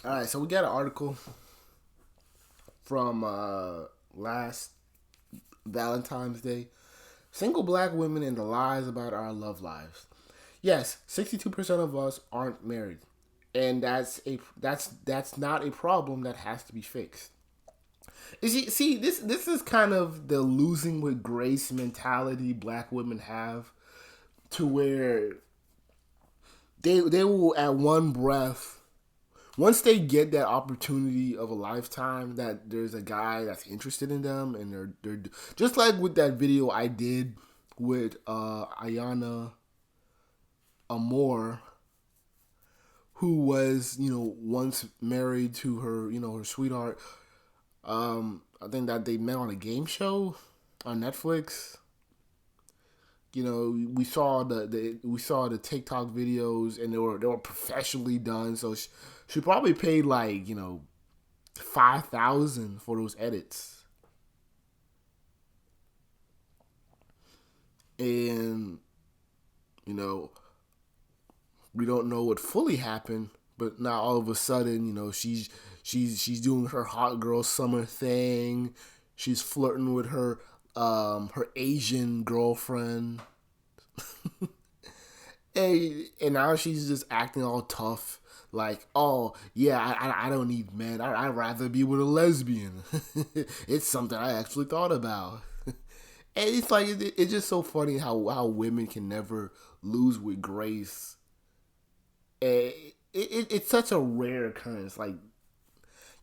All right, so we got an article from last Valentine's Day. Single black women and the lies about our love lives. Yes, 62% of us aren't married. And that's not a problem that has to be fixed. See, this is kind of the losing with grace mentality black women have, to where they will at one breath, once they get that opportunity of a lifetime, that there's a guy that's interested in them, and they're just like with that video I did with Ayana Amore, who was once married to her her sweetheart. I think that they met on a game show on Netflix. We saw the TikTok videos, and they were professionally done. So she probably paid like 5,000 for those edits, and you know we don't know what fully happened. But now all of a sudden, she's doing her hot girl summer thing. She's flirting with her Asian girlfriend. And now she's just acting all tough, like, oh yeah, I don't need men. I'd rather be with a lesbian. It's something I actually thought about. And it's like it's just so funny how women can never lose with grace. It's such a rare occurrence. Like,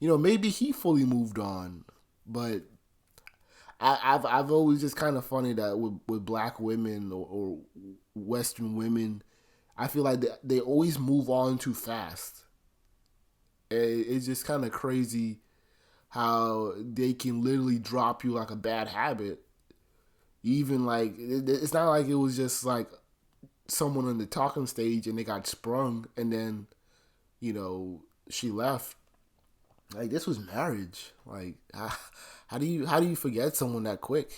maybe he fully moved on, but I've always just kind of funny that with black women or Western women, I feel like they always move on too fast. It's just kind of crazy how they can literally drop you like a bad habit. Even like it's not like it was just like someone on the talking stage and they got sprung and then she left. Like, this was marriage. Like, how do you forget someone that quick?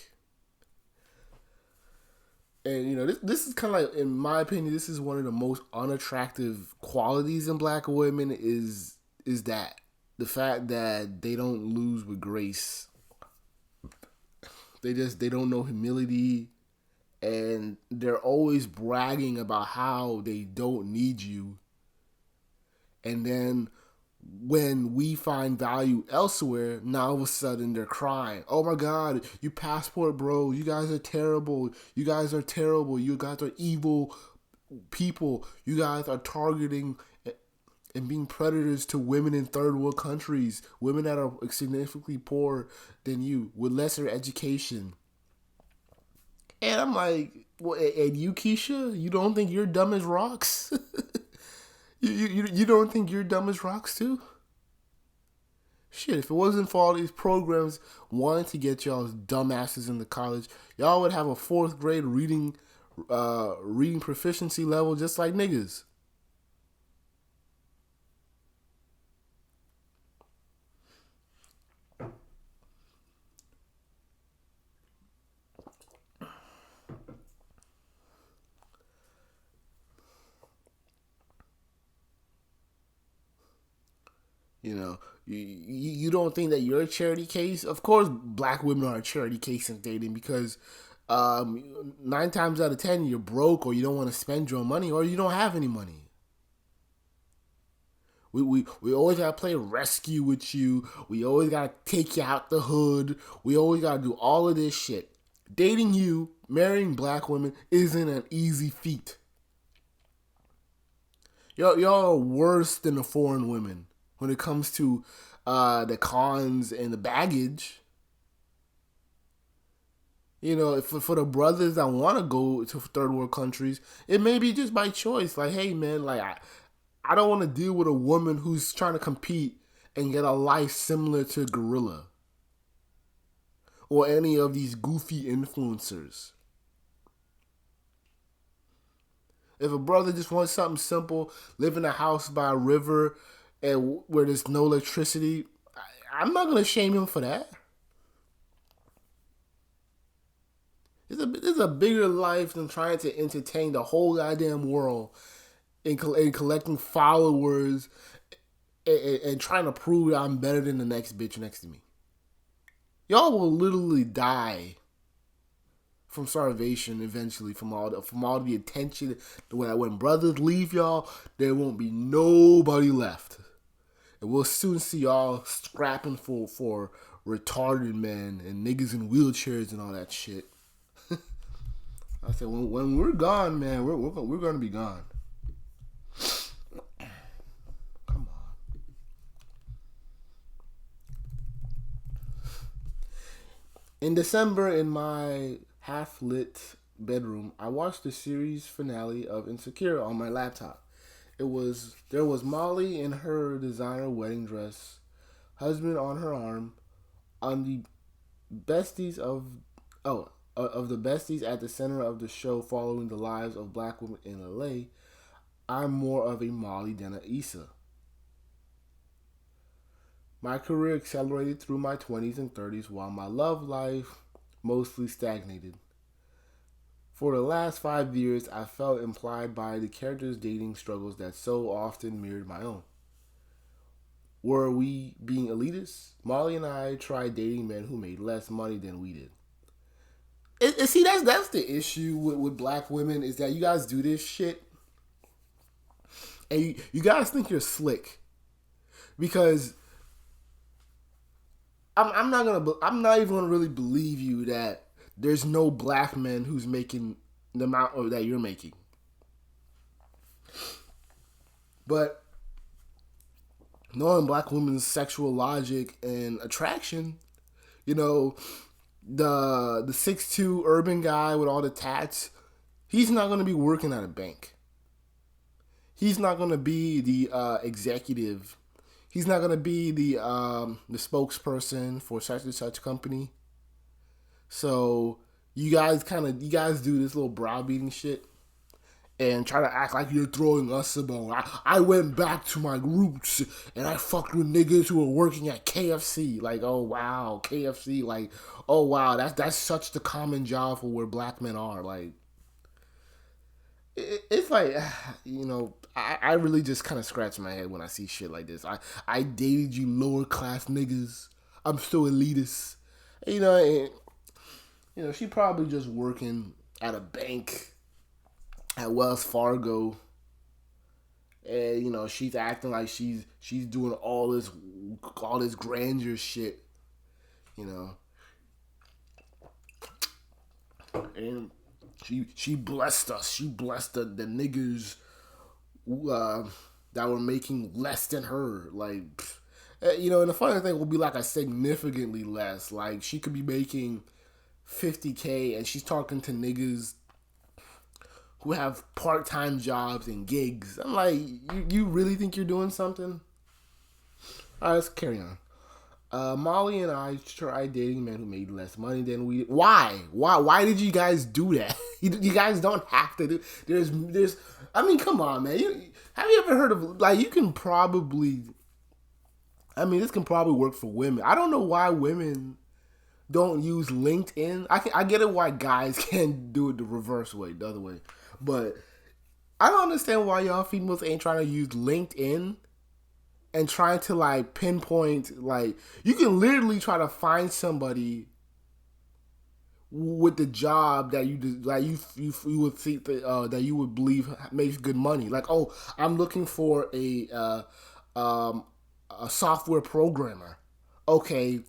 And this is kind of like, in my opinion, this is one of the most unattractive qualities in black women, is that the fact that they don't lose with grace. They don't know humility, and they're always bragging about how they don't need you. And then when we find value elsewhere, now all of a sudden they're crying. Oh my God, you passport bro, you guys are terrible. You guys are terrible. You guys are evil people. You guys are targeting and being predators to women in third world countries, women that are significantly poorer than you with lesser education. And I'm like, well, and you, Keisha, you don't think you're dumb as rocks? You don't think you're dumb as rocks too? Shit, if it wasn't for all these programs wanting to get y'all dumbasses into college, y'all would have a fourth grade reading proficiency level just like niggas. You don't think that you're a charity case? Of course, black women are a charity case in dating because 9 times out of 10 you're broke, or you don't want to spend your money, or you don't have any money. We always gotta play rescue with you. We always gotta take you out the hood. We always gotta do all of this shit. Dating you, marrying black women isn't an easy feat. Y'all are worse than the foreign women when it comes to the cons and the baggage. For the brothers that want to go to third world countries, it may be just by choice. Like, hey man, like I don't want to deal with a woman who's trying to compete and get a life similar to Gorilla or any of these goofy influencers. If a brother just wants something simple, live in a house by a river and where there's no electricity, I'm not gonna shame him for that. It's a bigger life than trying to entertain the whole goddamn world and collecting followers and trying to prove that I'm better than the next bitch next to me. Y'all will literally die from starvation eventually, from all the attention. When brothers leave y'all, there won't be nobody left, and we'll soon see y'all scrapping for retarded men and niggas in wheelchairs and all that shit. I said, when we're gone, man, we're gonna be gone. Come on. In December, in my half-lit bedroom, I watched the series finale of Insecure on my laptop. There was Molly in her designer wedding dress, husband on her arm, on the besties of the besties at the center of the show, following the lives of black women in LA. I'm more of a Molly than a Issa. My career accelerated through my 20s and 30s while my love life mostly stagnated. For the last 5 years, I felt implied by the characters' dating struggles that so often mirrored my own. Were we being elitists? Molly and I tried dating men who made less money than we did. See, that's the issue with black women, is that you guys do this shit and you guys think you're slick, because I'm not even gonna really believe you that there's no black man who's making the amount that you're making. But knowing black women's sexual logic and attraction, you know, the 6'2" urban guy with all the tats, he's not going to be working at a bank. He's not going to be the executive. He's not going to be the spokesperson for such and such company. So you guys do this little browbeating shit and try to act like you're throwing us a bone. I went back to my roots and I fucked with niggas who were working at KFC. Like, oh wow, KFC. Like, oh wow, that's such the common job for where black men are. Like, it's like, you know, I really just kind of scratch my head when I see shit like this. I dated you lower class niggas. I'm so elitist. You know, and, you know, she probably just working at a bank at Wells Fargo, and you know, she's acting like she's doing all this grandeur shit, you know, and she blessed us. She blessed the niggas that were making less than her. Like, you know, and the funny thing will be like a significantly less. Like, she could be making $50K, and she's talking to niggas who have part-time jobs and gigs. I'm like, you really think you're doing something? All right, let's carry on. Molly and I tried dating men who made less money than we did. Why? Why did you guys do that? You guys don't have to do. There's. I mean, come on, man. Have you ever heard of, like, you can probably. I mean, this can probably work for women. I don't know why women don't use LinkedIn. I get it why guys can't do it the reverse way, the other way. But I don't understand why y'all females ain't trying to use LinkedIn and trying to, like, pinpoint, like, you can literally try to find somebody with the job that you like you would think that you would believe makes good money. Like, oh, I'm looking for a software programmer. Okay,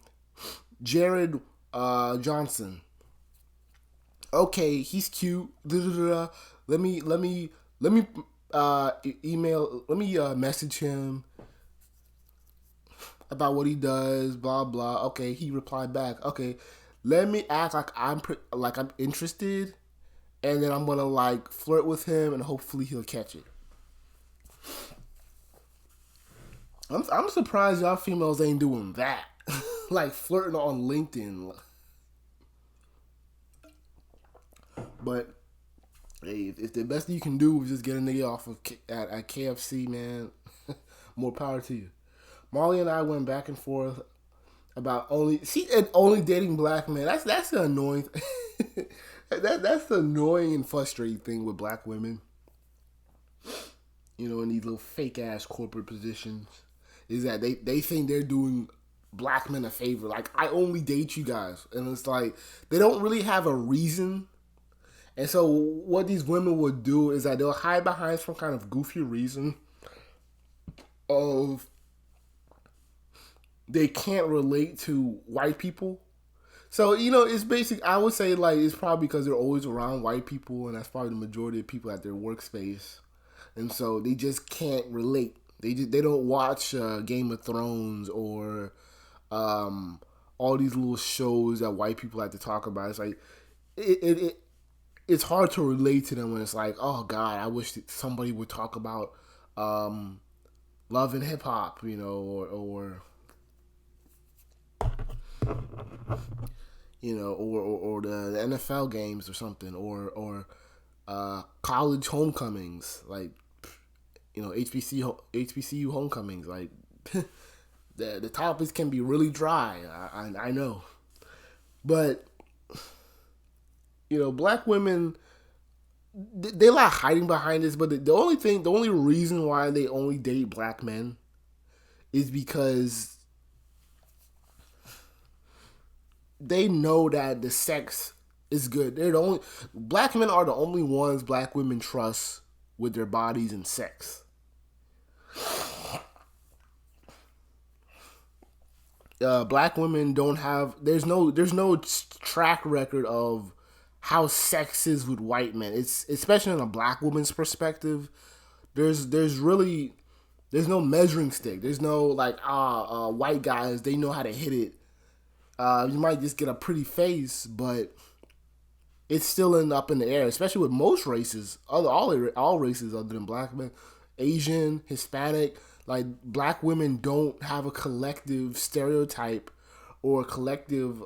Jared Johnson. Okay, he's cute. Let me email. Let me message him about what he does. Blah blah. Okay, he replied back. Okay, let me act like I'm interested, and then I'm gonna, like, flirt with him, and hopefully he'll catch it. I'm surprised y'all females ain't doing that. Like, flirting on LinkedIn. But hey, if the best you can do is just get a nigga off of at KFC, man, more power to you. Molly and I went back and forth about only dating black men. That's the annoying. That's the annoying and frustrating thing with black women. You know, in these little fake ass corporate positions. is that they think they're doing black men a favor. Like, I only date you guys, and it's like they don't really have a reason. And so what these women would do is that they'll hide behind some kind of goofy reason of they can't relate to white people. So, it's basic. I would say, like, it's probably because they're always around white people, and that's probably the majority of people at their workspace, and so they just can't relate. They don't watch Game of Thrones or all these little shows that white people like to talk about. It's like it's hard to relate to them when it's like, oh God, I wish that somebody would talk about love and hip hop, or the NFL games or something, or college homecomings, like HBCU homecomings, like the topics can be really dry. I know, but black women, they like hiding behind this, but the only reason why they only date black men is because they know that the sex is good. Black men are the only ones black women trust with their bodies and sex. Black women don't have. There's no track record of how sex is with white men. It's especially in a black woman's perspective. There's no measuring stick. There's no like white guys, they know how to hit it. You might just get a pretty face, but it's still up in the air, especially with most races, all races other than black men, Asian, Hispanic. Like, black women don't have a collective stereotype or a collective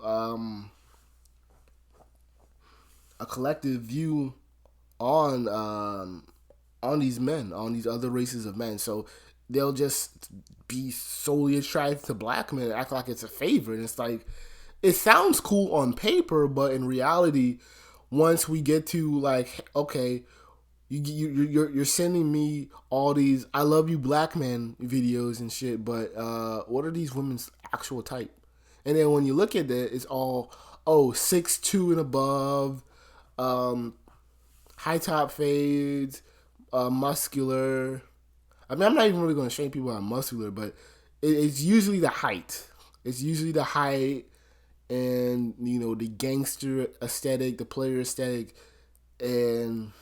view on these men, on these other races of men. So they'll just be solely attracted to black men and act like it's a favor. And it's like, it sounds cool on paper, but in reality, once we get to like, okay, you're sending me all these "I love you, black men" videos and shit, but what are these women's actual type? And then when you look at that, it's all 6'2" and above, high top fades, muscular. I mean, I'm not even really going to shame people on muscular, but it's usually the height. It's usually the height and, the gangster aesthetic, the player aesthetic, and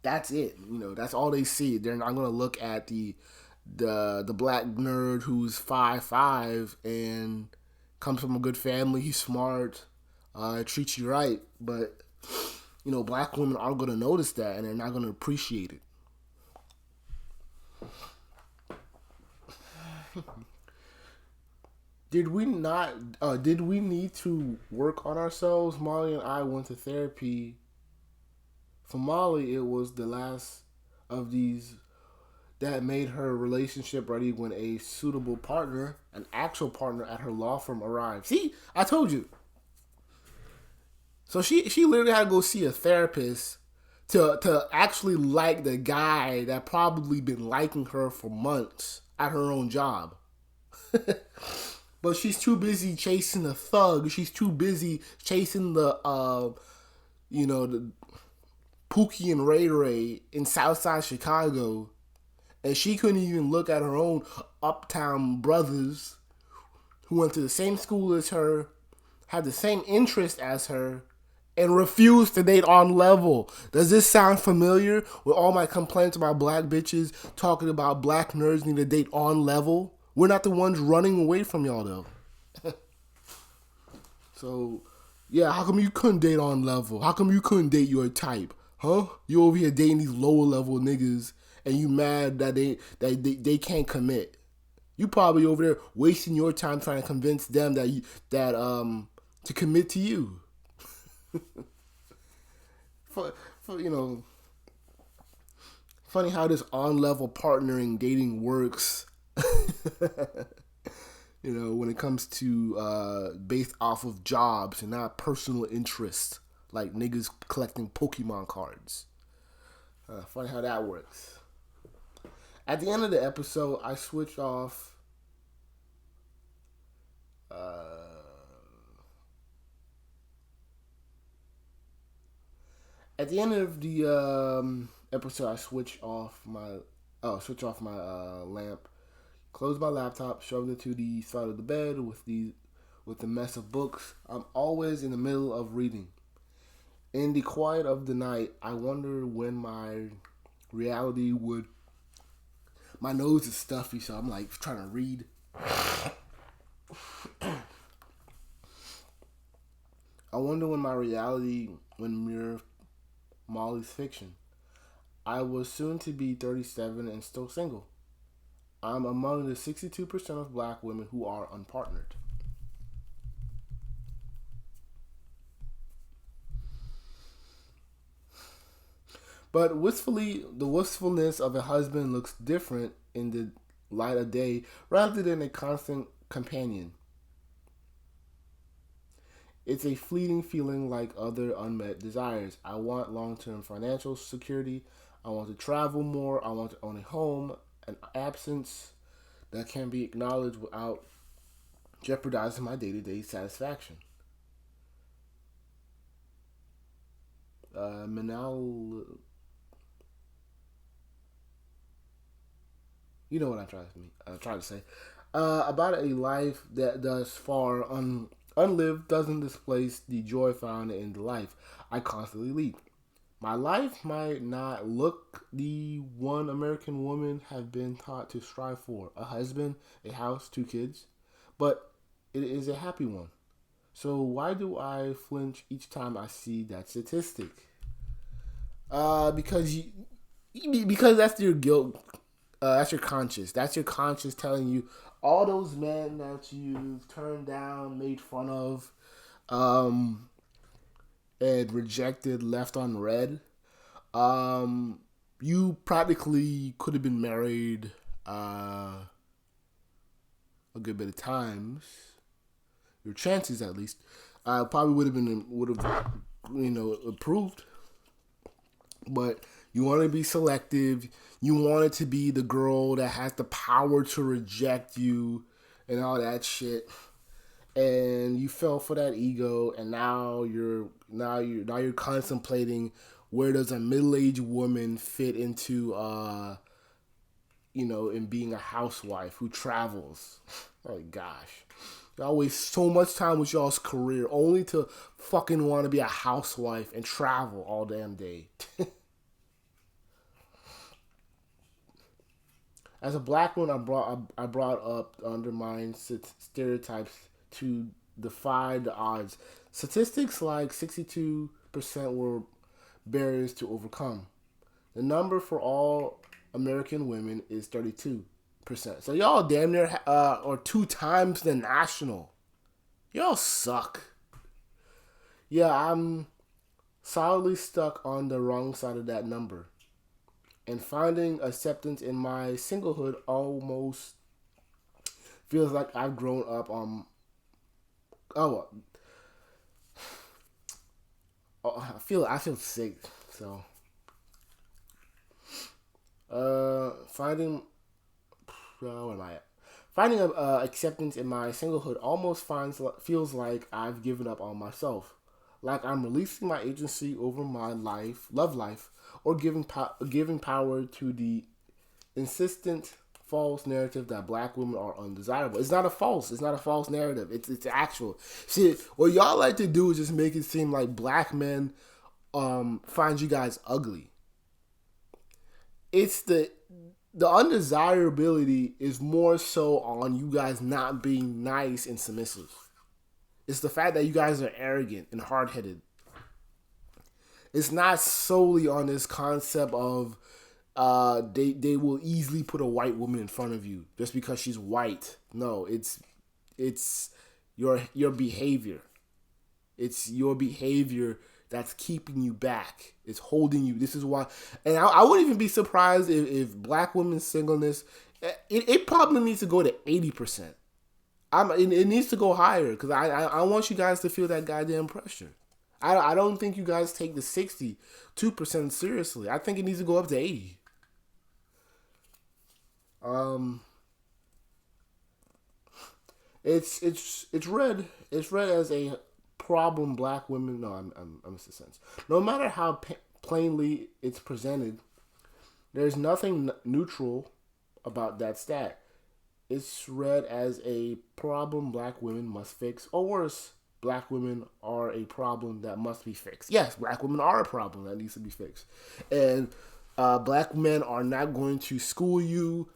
that's it. That's all they see. They're not going to look at the black nerd who's 5'5" and comes from a good family. He's smart, treats you right. But, black women aren't going to notice that, and they're not going to appreciate it. Did we need to work on ourselves? Molly and I went to therapy. For Molly, it was the last of these that made her relationship ready when a suitable partner, an actual partner at her law firm, arrived. See, I told you. So she literally had to go see a therapist to actually like the guy that probably been liking her for months at her own job. But she's too busy chasing the thug. She's too busy chasing the the Pookie and Ray Ray in Southside Chicago, and she couldn't even look at her own uptown brothers who went to the same school as her, had the same interest as her, and refused to date on level. Does this sound familiar with all my complaints about black bitches talking about black nerds need to date on level? We're not the ones running away from y'all, though. So, yeah, how come you couldn't date on level? How come you couldn't date your type? Huh? You over here dating these lower level niggas and you mad that they can't commit. You probably over there wasting your time trying to convince them to commit to you. Funny how this on level partnering dating works. When it comes to based off of jobs and not personal interests, like niggas collecting Pokemon cards. Funny how that works. At the end of the episode, I switch off. At the end of the episode, I switch off my lamp, close my laptop, shoved it to the side of the bed with the mess of books. I'm always in the middle of reading. In the quiet of the night, I wonder when my reality would. My nose is stuffy, so I'm like trying to read. I wonder when my reality when mirror Molly's fiction. I was soon to be 37 and still single. I'm among the 62% of black women who are unpartnered. But the wistfulness of a husband looks different in the light of day rather than a constant companion. It's a fleeting feeling like other unmet desires. I want long term financial security. I want to travel more. I want to own a home, an absence that can be acknowledged without jeopardizing my day to day satisfaction. Manal, you know what I'm trying to say. About a life that thus far unlived doesn't displace the joy found in the life I constantly lead. My life might not look the one American women have been taught to strive for: a husband, a house, two kids, but it is a happy one. So why do I flinch each time I see that statistic? Because because that's your guilt. That's your conscience. That's your conscience telling you all those men that you've turned down, made fun of, um, and rejected, left on red. You practically could have been married a good bit of times. Your chances, at least, probably would have improved. But you want to be selective. You want it to be the girl that has the power to reject you and all that shit. And you fell for that ego, and now you're contemplating where does a middle-aged woman fit into in being a housewife who travels. Oh gosh. Y'all waste so much time with y'all's career only to fucking want to be a housewife and travel all damn day. As a black one, I brought up undermined stereotypes to defy the odds. Statistics like 62% were barriers to overcome. The number for all American women is 32%. So y'all damn near or two times the national. Y'all suck. Yeah, I'm solidly stuck on the wrong side of that number. And finding acceptance in my singlehood almost feels like I've grown up on. Oh, I feel sick. So, finding where am I at? Finding acceptance in my singlehood almost feels like I've given up on myself, like I'm releasing my agency over my love life, or giving power to the insistent false narrative that black women are undesirable. It's not a false narrative. It's actual. See, what y'all like to do is just make it seem like black men find you guys ugly. It's the undesirability is more so on you guys not being nice and submissive. It's the fact that you guys are arrogant and hard headed. It's not solely on this concept of they will easily put a white woman in front of you just because she's white. No, it's your behavior. It's your behavior that's keeping you back. It's holding you. This is why, and I wouldn't even be surprised if black women's singleness, it probably needs to go to 80%. It needs to go higher because I want you guys to feel that goddamn pressure. I don't think you guys take the 62% seriously. I think it needs to go up to 80. Um, it's read as a problem black women. No, I missed the sense. No matter how plainly it's presented, there's nothing neutral about that stat. It's read as a problem black women must fix, or worse, black women are a problem that must be fixed. Yes, black women are a problem that needs to be fixed, and black men are not going to school you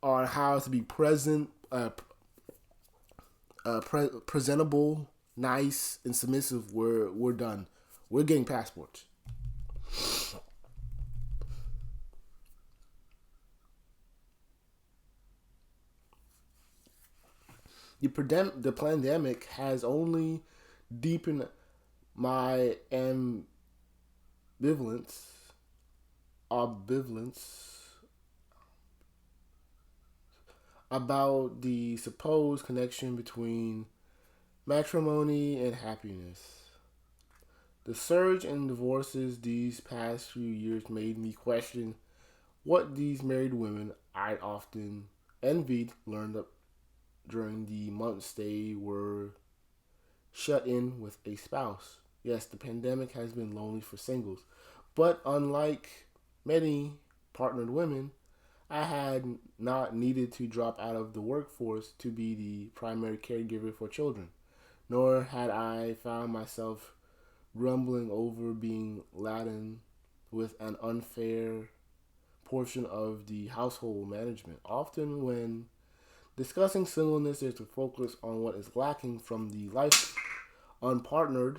on how to be presentable, nice, and submissive. We're done. We're getting passports. The pandemic has only deepened my ambivalence about the supposed connection between matrimony and happiness. The surge in divorces these past few years made me question what these married women I often envied learned during the months they were shut in with a spouse. Yes, the pandemic has been lonely for singles, but unlike many partnered women, I had not needed to drop out of the workforce to be the primary caregiver for children, nor had I found myself grumbling over being laden with an unfair portion of the household management. Often, when discussing singleness, there's a focus on what is lacking from a life unpartnered.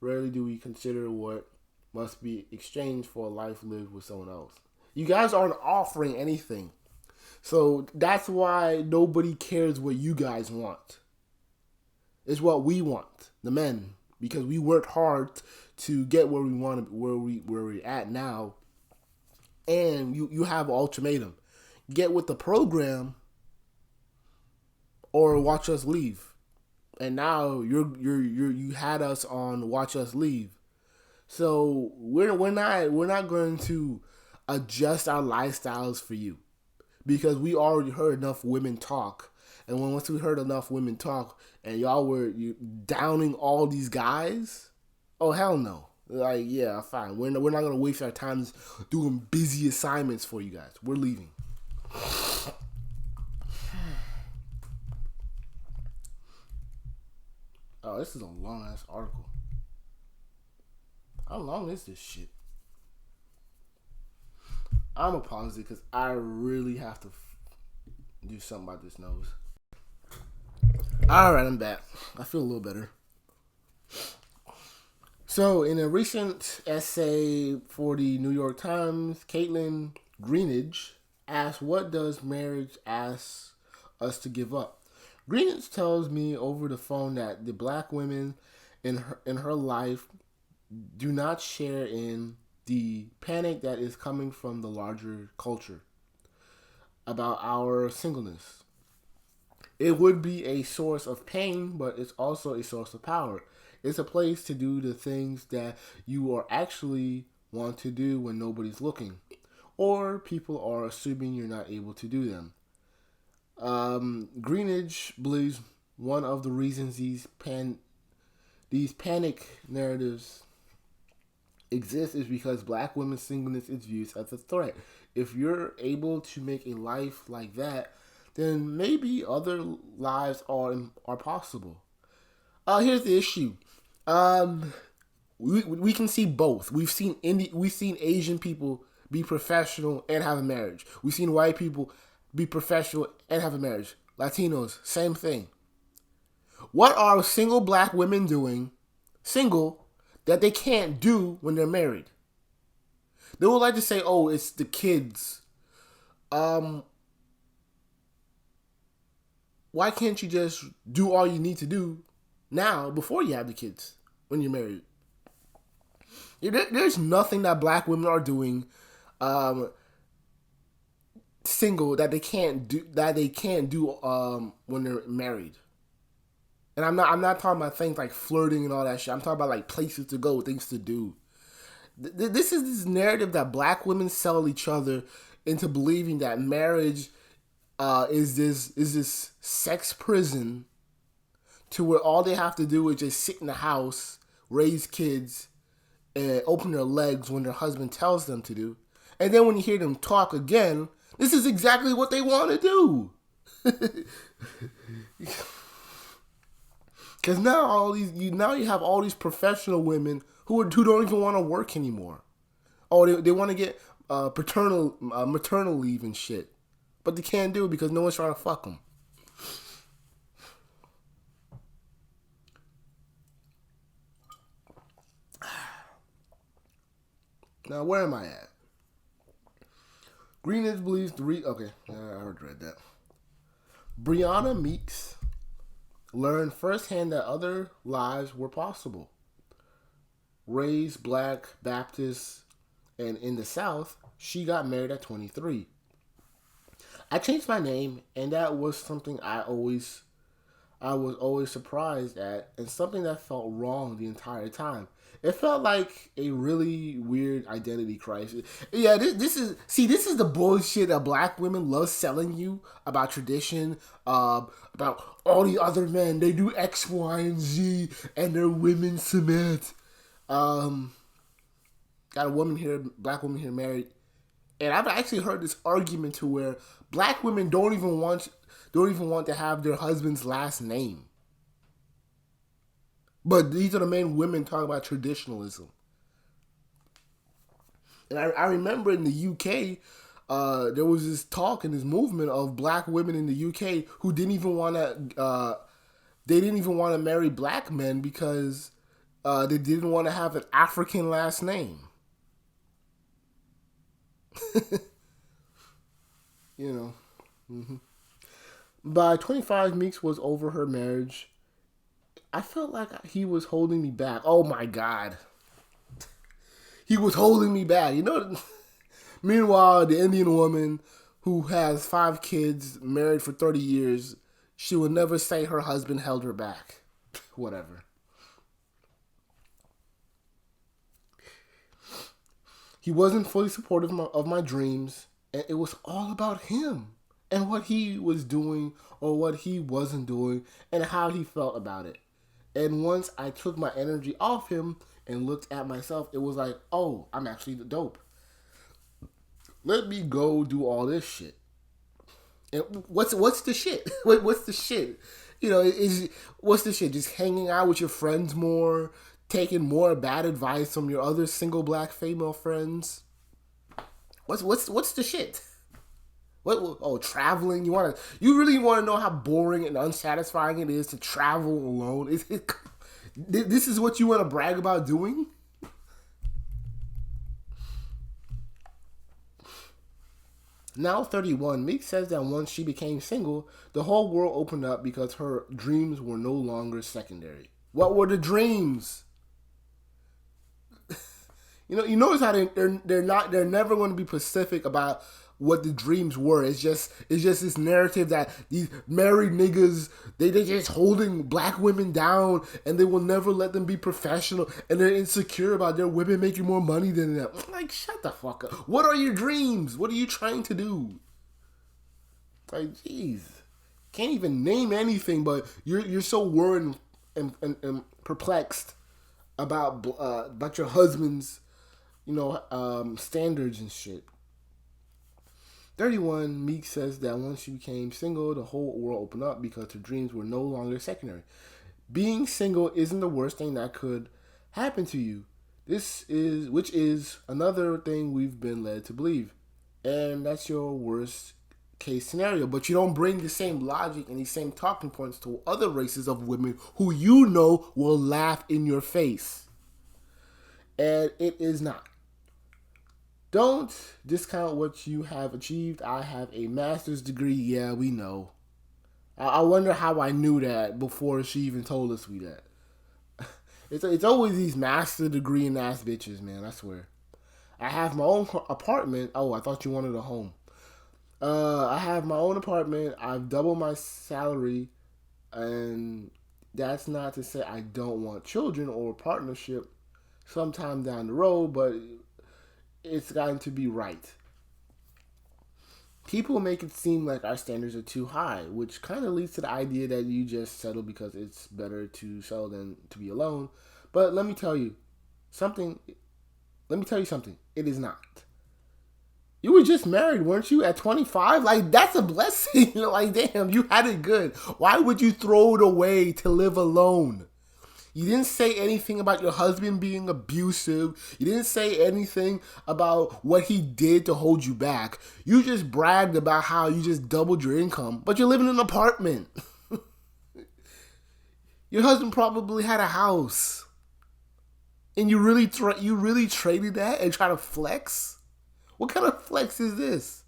Rarely do we consider what must be exchanged for a life lived with someone else. You guys aren't offering anything. So that's why nobody cares what you guys want. It's what we want, the men, because we worked hard to get where we want to, where we're at now. And you have an ultimatum: get with the program or watch us leave. And now you had us on watch us leave. So we're not going to adjust our lifestyles for you, because we already heard enough women talk. And once we heard enough women talk, and y'all were downing all these guys, oh hell no! Like, yeah, fine. We're not gonna waste our time doing busy assignments for you guys. We're leaving. Oh, this is a long ass article. How long is this shit? I'm gonna pause it because I really have to do something about this nose. All right, I'm back. I feel a little better. So, in a recent essay for the New York Times, Caitlin Greenidge asked, "What does marriage ask us to give up?" Greenidge tells me over the phone that the black women in her life do not share in the panic that is coming from the larger culture about our singleness. It would be a source of pain, but it's also a source of power. It's a place to do the things that you are actually want to do when nobody's looking, or people are assuming you're not able to do them. Greenidge believes one of the reasons these panic narratives exist is because black women's singleness is viewed as a threat. If you're able to make a life like that, then maybe other lives are possible. Here's the issue. We can see both. We've seen Asian people be professional and have a marriage. We've seen white people be professional and have a marriage. Latinos, same thing. What are single black women doing, single, that they can't do when they're married? They would like to say, "Oh, it's the kids." Why can't you just do all you need to do now before you have the kids when you're married? There's nothing that black women are doing single that they can't do when they're married. And I'm not talking about things like flirting and all that shit. I'm talking about like places to go, things to do. This is this narrative that black women sell each other into believing that marriage is this sex prison to where all they have to do is just sit in the house, raise kids, and open their legs when their husband tells them to do. And then when you hear them talk again, this is exactly what they want to do. Because now you have all these professional women who don't even want to work anymore. Oh, they want to get maternal leave and shit, but they can't do it because no one's trying to fuck them. Now, where am I at? Greenidge believes okay, I already read that. Brianna Meeks learned firsthand that other lives were possible. Raised Black, Baptist, and in the South, she got married at 23. I changed my name, and that was something I was always surprised at, and something that felt wrong the entire time. It felt like a really weird identity crisis. Yeah, this is the bullshit that Black women love selling you about tradition, about all the other men. They do X, Y, and Z, and they're women submit. Got a woman here, Black woman here married, and I've actually heard this argument to where Black women don't even want to have their husband's last name. But these are the main women talking about traditionalism. And I remember in the UK, there was this talk and this movement of Black women in the UK who didn't even want to marry Black men because they didn't want to have an African last name. You know. Mm-hmm. By 25, Meeks was over her marriage. I felt like he was holding me back. Oh my God. He was holding me back. You know, meanwhile, the Indian woman who has 5 kids, married for 30 years, she will never say her husband held her back. Whatever. He wasn't fully supportive of my dreams, and it was all about him and what he was doing or what he wasn't doing and how he felt about it. And once I took my energy off him and looked at myself, it was like, oh, I'm actually the dope. Let me go do all this shit. And what's the shit? What's the shit? You know, what's the shit? Just hanging out with your friends more, taking more bad advice from your other single Black female friends. What's the shit? What? Oh, traveling. You really want to know how boring and unsatisfying it is to travel alone? This is what you want to brag about doing? Now 31, Meek says that once she became single, the whole world opened up because her dreams were no longer secondary. What were the dreams? You notice how they're never going to be specific about what the dreams were. It's just this narrative that these married niggas, they just holding Black women down and they will never let them be professional and they're insecure about their women making more money than them. Like, shut the fuck up. What are your dreams? What are you trying to do? Like, jeez. Can't even name anything, but you're so worried and perplexed about your husband's, standards and shit. 31, Meek says that once she became single, the whole world opened up because her dreams were no longer secondary. Being single isn't the worst thing that could happen to you. Which is another thing we've been led to believe. And that's your worst case scenario. But you don't bring the same logic and these same talking points to other races of women who you know will laugh in your face. And it is not. Don't discount what you have achieved. I have a master's degree. Yeah, we know. I wonder how I knew that before she even told us that. It's always these master degree and ass bitches, man. I swear. I have my own apartment. Oh, I thought you wanted a home. I have my own apartment. I've doubled my salary. And that's not to say I don't want children or a partnership sometime down the road, but it's gotten to be right. People make it seem like our standards are too high, which kind of leads to the idea that you just settle because it's better to settle than to be alone. But something. Let me tell you something. It is not. You were just married, weren't you? At 25, like that's a blessing. Like damn, you had it good. Why would you throw it away to live alone? You didn't say anything about your husband being abusive. You didn't say anything about what he did to hold you back. You just bragged about how you just doubled your income, but you live in an apartment. Your husband probably had a house. And you really traded that and try to flex? What kind of flex is this?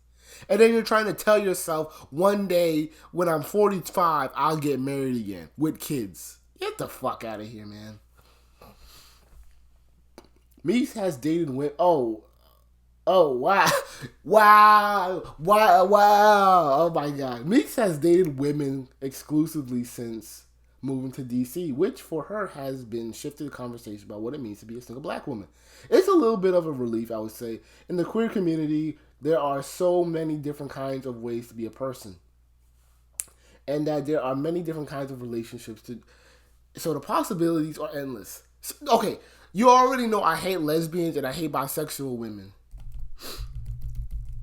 And then you're trying to tell yourself one day when I'm 45, I'll get married again with kids. Get the fuck out of here, man. Meeks has dated women. Oh, wow. Wow. Oh, my God. Meeks has dated women exclusively since moving to DC, which for her has been shifted the conversation about what it means to be a single black woman. It's a little bit of a relief, I would say. In the queer community, there are so many different kinds of ways to be a person. And that there are many different kinds of relationships to... So the possibilities are endless. Okay, you already know I hate lesbians and I hate bisexual women.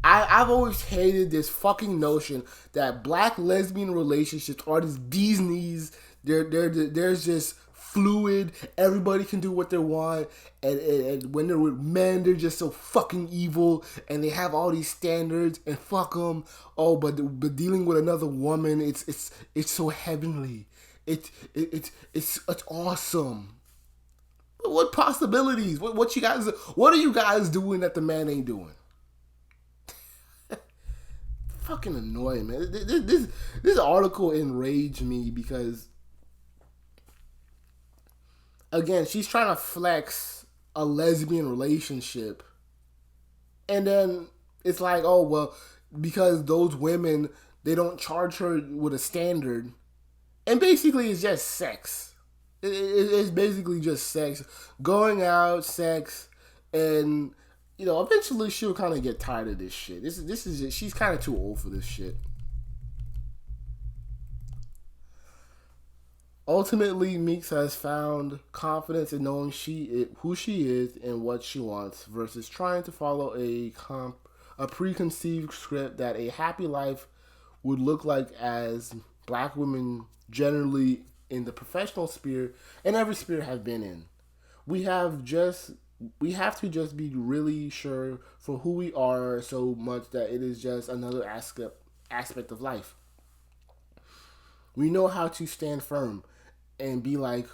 I've always hated this fucking notion that black lesbian relationships are just Disney's. They're just fluid. Everybody can do what they want. And when they're with men, they're just so fucking evil. And they have all these standards. And fuck them. Oh, but dealing with another woman, it's so heavenly. It's awesome. What possibilities? What you guys? What are you guys doing that the man ain't doing? Fucking annoying, man. This article enraged me because, again, she's trying to flex a lesbian relationship, and then it's like, oh well, because those women, they don't charge her with a standard. And basically, it's just sex. It's basically just sex. Going out, sex, and, eventually she'll kind of get tired of this shit. This is just, she's kind of too old for this shit. Ultimately, Meeks has found confidence in knowing who she is and what she wants versus trying to follow a preconceived script that a happy life would look like as black women generally in the professional sphere and every sphere have been in. We have to just be really sure for who we are so much that it is just another aspect of life. We know how to stand firm and be like,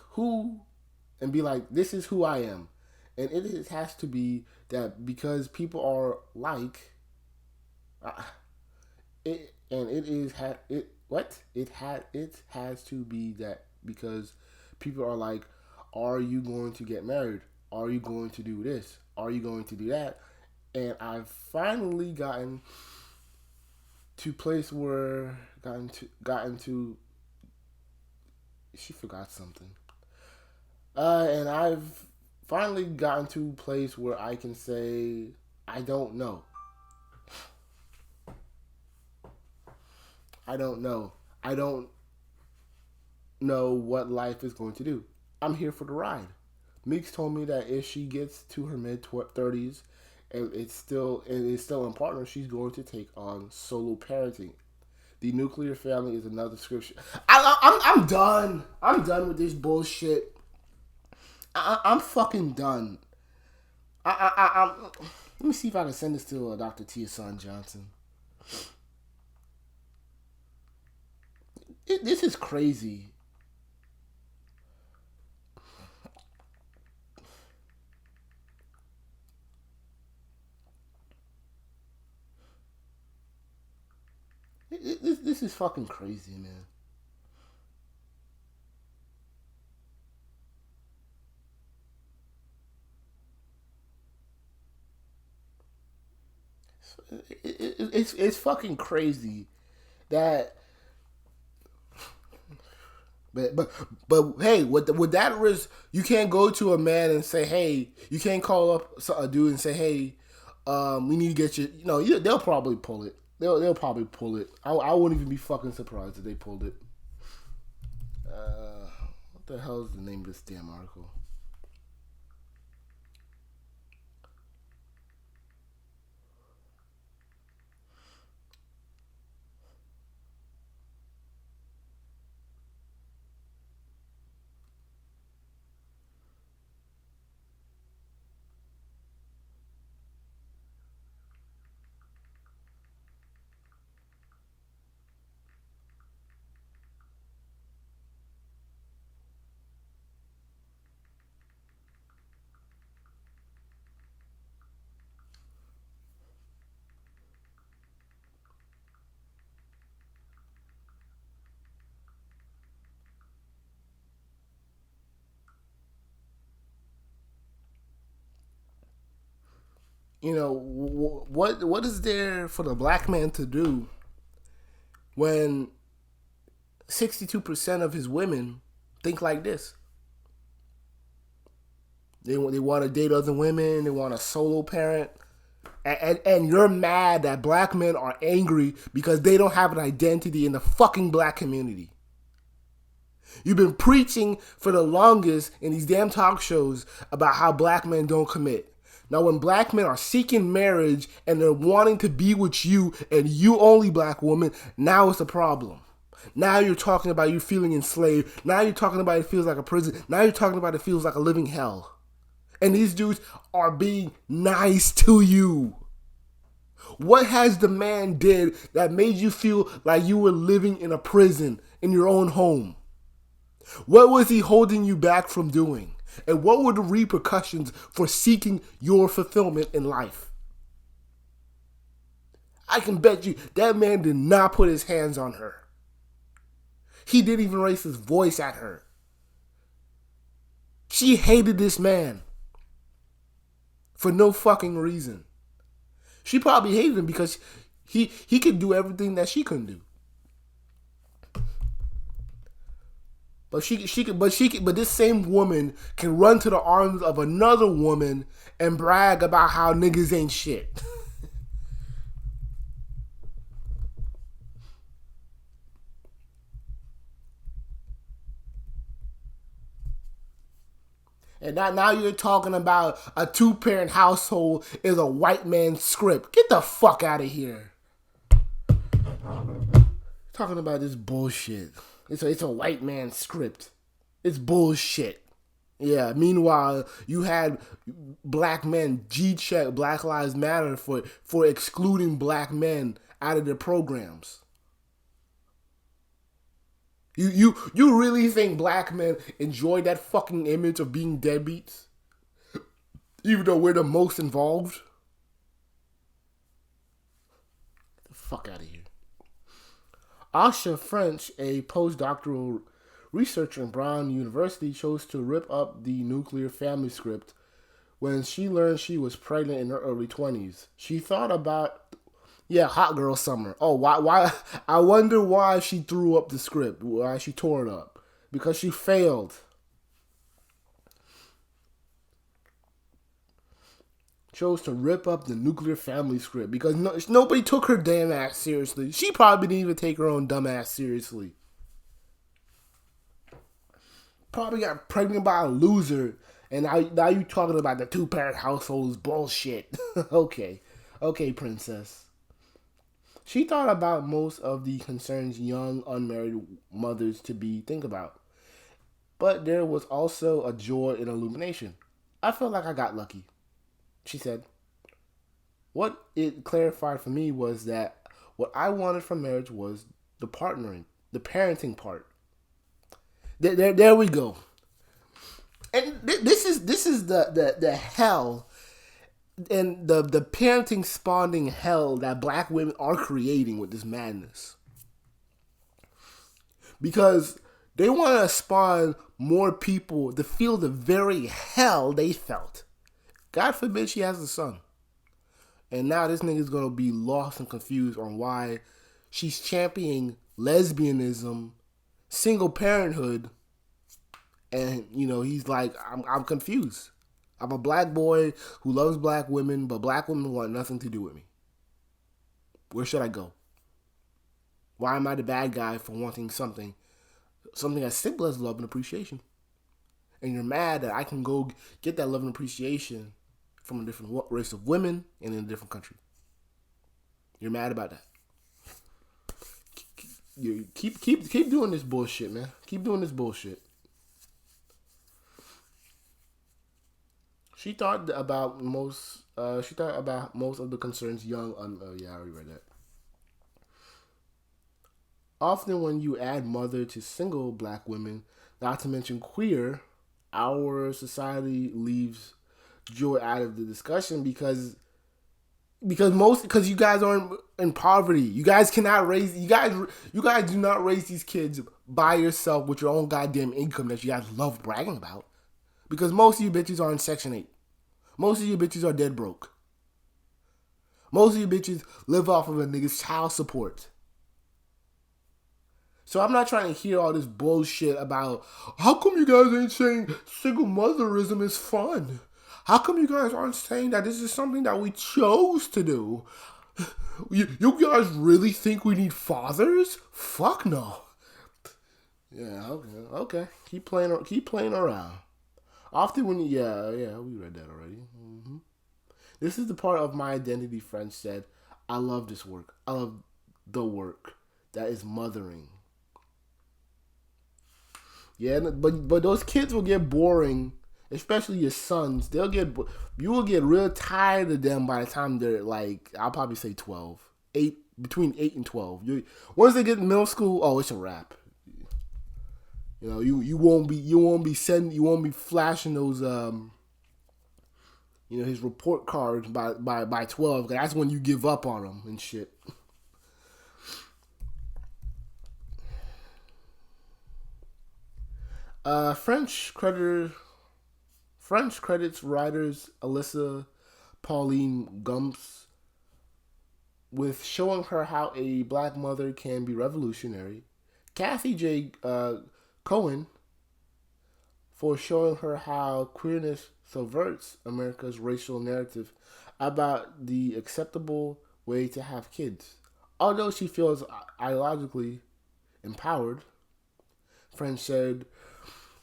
this is who I am. And it has to be that because people are like, it has to be that because people are like, are you going to get married? Are you going to do this? Are you going to do that? And I've finally gotten to place where gotten to she forgot something. And I've finally gotten to a place where I can say I don't know. I don't know. I don't know what life is going to do. I'm here for the ride. Meeks told me that if she gets to her mid-30s and is still in partner, she's going to take on solo parenting. The nuclear family is another scripture. I'm done. I'm done with this bullshit. I'm fucking done. Let me see if I can send this to Dr. Tia-Son Johnson. This is crazy. This is fucking crazy, man. It's fucking crazy that. But hey, with that risk, you can't go to a man and say, hey, you can't call up a dude and say, hey, we need to get you. They'll probably pull it. They'll probably pull it. I wouldn't even be fucking surprised if they pulled it. What the hell is the name of this damn article? You know, what is there for the black man to do when 62% of his women think like this? They want to date other women. They want a solo parent. And you're mad that black men are angry because they don't have an identity in the fucking black community. You've been preaching for the longest in these damn talk shows about how black men don't commit. Now, when black men are seeking marriage and they're wanting to be with you and you only, black woman, now it's a problem. Now you're talking about you feeling enslaved. Now you're talking about it feels like a prison. Now you're talking about it feels like a living hell. And these dudes are being nice to you. What has the man did that made you feel like you were living in a prison in your own home? What was he holding you back from doing? And what were the repercussions for seeking your fulfillment in life? I can bet you that man did not put his hands on her. He didn't even raise his voice at her. She hated this man for no fucking reason. She probably hated him because he could do everything that she couldn't do. But this same woman can run to the arms of another woman and brag about how niggas ain't shit. And now you're talking about a 2-parent household is a white man's script. Get the fuck out of here. Talking about this bullshit. It's a white man's script. It's bullshit. Yeah, meanwhile, you had black men G-check Black Lives Matter for excluding black men out of their programs. You really think black men enjoy that fucking image of being deadbeats? Even though we're the most involved? Get the fuck out of here. Asha French, a postdoctoral researcher in Brown University, chose to rip up the nuclear family script when she learned she was pregnant in her early 20s. She thought about, hot girl summer. Oh, why? I wonder why she threw up the script, why she tore it up. Because she failed. Chose to rip up the nuclear family script because nobody took her damn ass seriously. She probably didn't even take her own dumb ass seriously. Probably got pregnant by a loser, and now you talking about the 2-parent household is bullshit. Okay, princess. She thought about most of the concerns young unmarried mothers to be think about, but there was also a joy in illumination. I felt like I got lucky. She said, what it clarified for me was that what I wanted from marriage was the partnering, the parenting part. There we go. And this is the hell and the parenting spawning hell that black women are creating with this madness. Because they want to spawn more people to feel the very hell they felt. God forbid she has a son. And now this nigga's going to be lost and confused on why she's championing lesbianism, single parenthood, and, he's like, I'm confused. I'm a black boy who loves black women, but black women want nothing to do with me. Where should I go? Why am I the bad guy for wanting something as simple as love and appreciation? And you're mad that I can go get that love and appreciation from a different race of women and in a different country. You're mad about that. You keep doing this bullshit, man. Keep doing this bullshit. She thought about most. She thought about most of the concerns young. Yeah, I already read that. Often, when you add mother to single black women, not to mention queer, our society leaves joy out of the discussion because you guys are in poverty. You guys cannot raise you guys do not raise these kids by yourself with your own goddamn income that you guys love bragging about. Because most of you bitches are in Section 8. Most of you bitches are dead broke. Most of you bitches live off of a nigga's child support. So I'm not trying to hear all this bullshit about how come you guys ain't saying single motherism is fun? How come you guys aren't saying that this is something that we chose to do? You guys really think we need fathers? Fuck no. Yeah, okay. Keep playing around. Often when yeah, we read that already. Mm-hmm. This is the part of my identity French said, I love this work. I love the work that is mothering. Yeah, but those kids will get boring, especially your sons. You will get real tired of them by the time they're like, I'll probably say 12, 8, between 8 and 12. Once they get in middle school, oh, it's a wrap. You know, you won't be flashing those his report cards by 12. That's when you give up on them and shit. French credits writers Alyssa Pauline Gumps with showing her how a black mother can be revolutionary. Kathy J. Cohen for showing her how queerness subverts America's racial narrative about the acceptable way to have kids. Although she feels ideologically empowered, French said,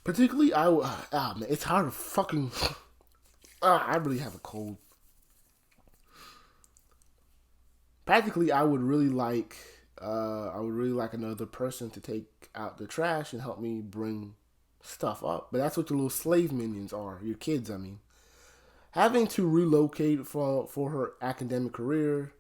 particularly, man, it's hard to fucking. I really have a cold. Practically, I would really like another person to take out the trash and help me bring stuff up. But that's what your little slave minions are, your kids. I mean, having to relocate for her academic career,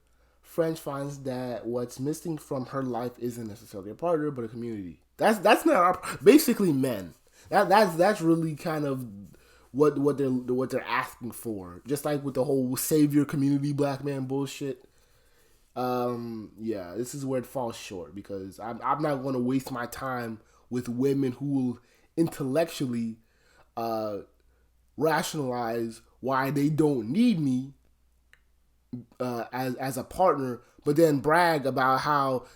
French finds that what's missing from her life isn't necessarily a partner, but a community. That's not basically men. That's really kind of what they're asking for. Just like with the whole savior community black man bullshit. Yeah, this is where it falls short because I'm not going to waste my time with women who will intellectually rationalize why they don't need me as a partner, but then brag about how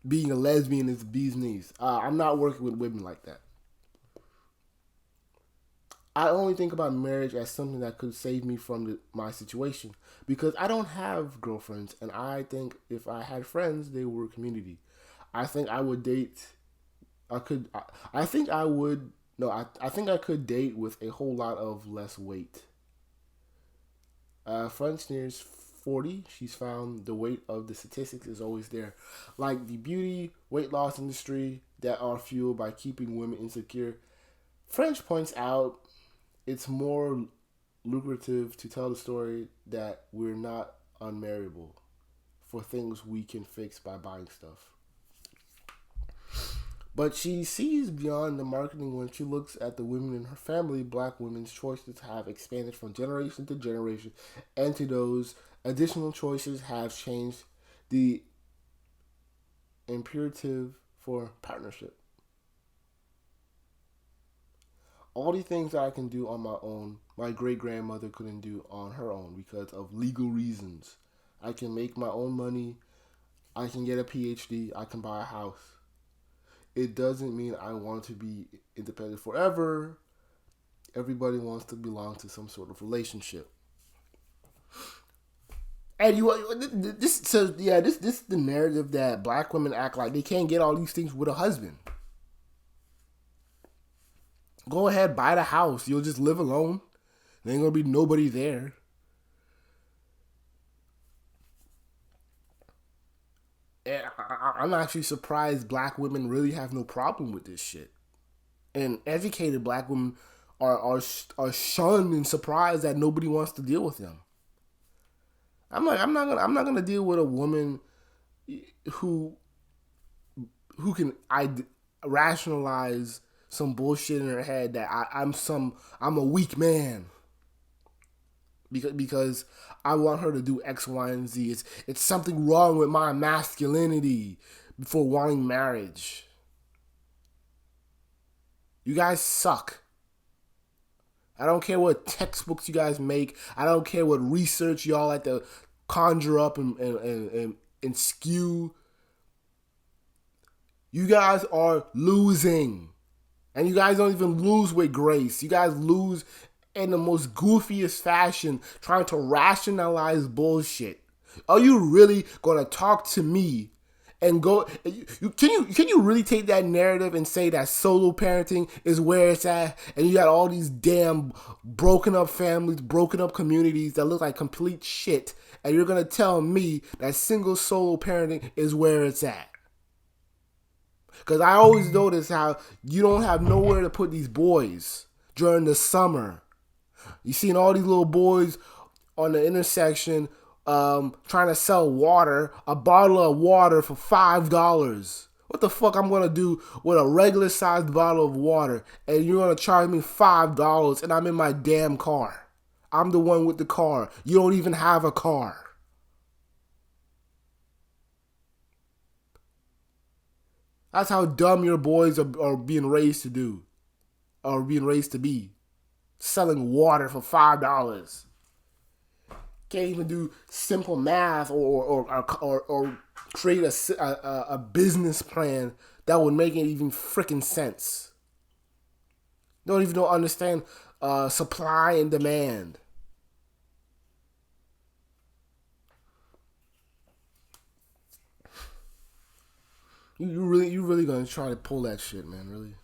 being a lesbian is the bee's knees. I'm not working with women like that. I only think about marriage as something that could save me from my situation because I don't have girlfriends, and I think if I had friends, they were community. I think I would date. I could. I think I would. No, I think I could date with a whole lot of less weight. French nears 40. She's found the weight of the statistics is always there, like the beauty weight loss industry that are fueled by keeping women insecure. French points out it's more lucrative to tell the story that we're not unmarriable for things we can fix by buying stuff. But she sees beyond the marketing when she looks at the women in her family. Black women's choices have expanded from generation to generation, and to those additional choices have changed the imperative for partnership. All the things that I can do on my own, my great grandmother couldn't do on her own because of legal reasons. I can make my own money. I can get a PhD. I can buy a house. It doesn't mean I want to be independent forever. Everybody wants to belong to some sort of relationship. And this so yeah, this is the narrative that black women act like they can't get all these things with a husband. Go ahead, buy the house. You'll just live alone. There ain't gonna be nobody there. And I'm actually surprised black women really have no problem with this shit. And educated black women are shunned and surprised that nobody wants to deal with them. I'm not gonna deal with a woman who can rationalize some bullshit in her head that I'm a weak man because I want her to do X, Y, and Z. It's something wrong with my masculinity before wanting marriage. You guys suck. I don't care what textbooks you guys make. I don't care what research y'all like to conjure up and skew. You guys are losing. And you guys don't even lose with grace. You guys lose in the most goofiest fashion trying to rationalize bullshit. Are you really gonna talk to me and go can you really take that narrative and say that solo parenting is where it's at, and you got all these damn broken up families, broken up communities that look like complete shit, and you're gonna tell me that single solo parenting is where it's at? Because I always notice how you don't have nowhere to put these boys during the summer. You seen all these little boys on the intersection trying to sell water, a bottle of water for $5. What the fuck I'm going to do with a regular sized bottle of water and you're going to charge me $5 and I'm in my damn car? I'm the one with the car. You don't even have a car. That's how dumb your boys are being raised to do, or being raised to be. Selling water for $5. Can't even do simple math or create a business plan that would make it even freaking sense. Don't even understand supply and demand. You really gonna try to pull that shit, man? Really?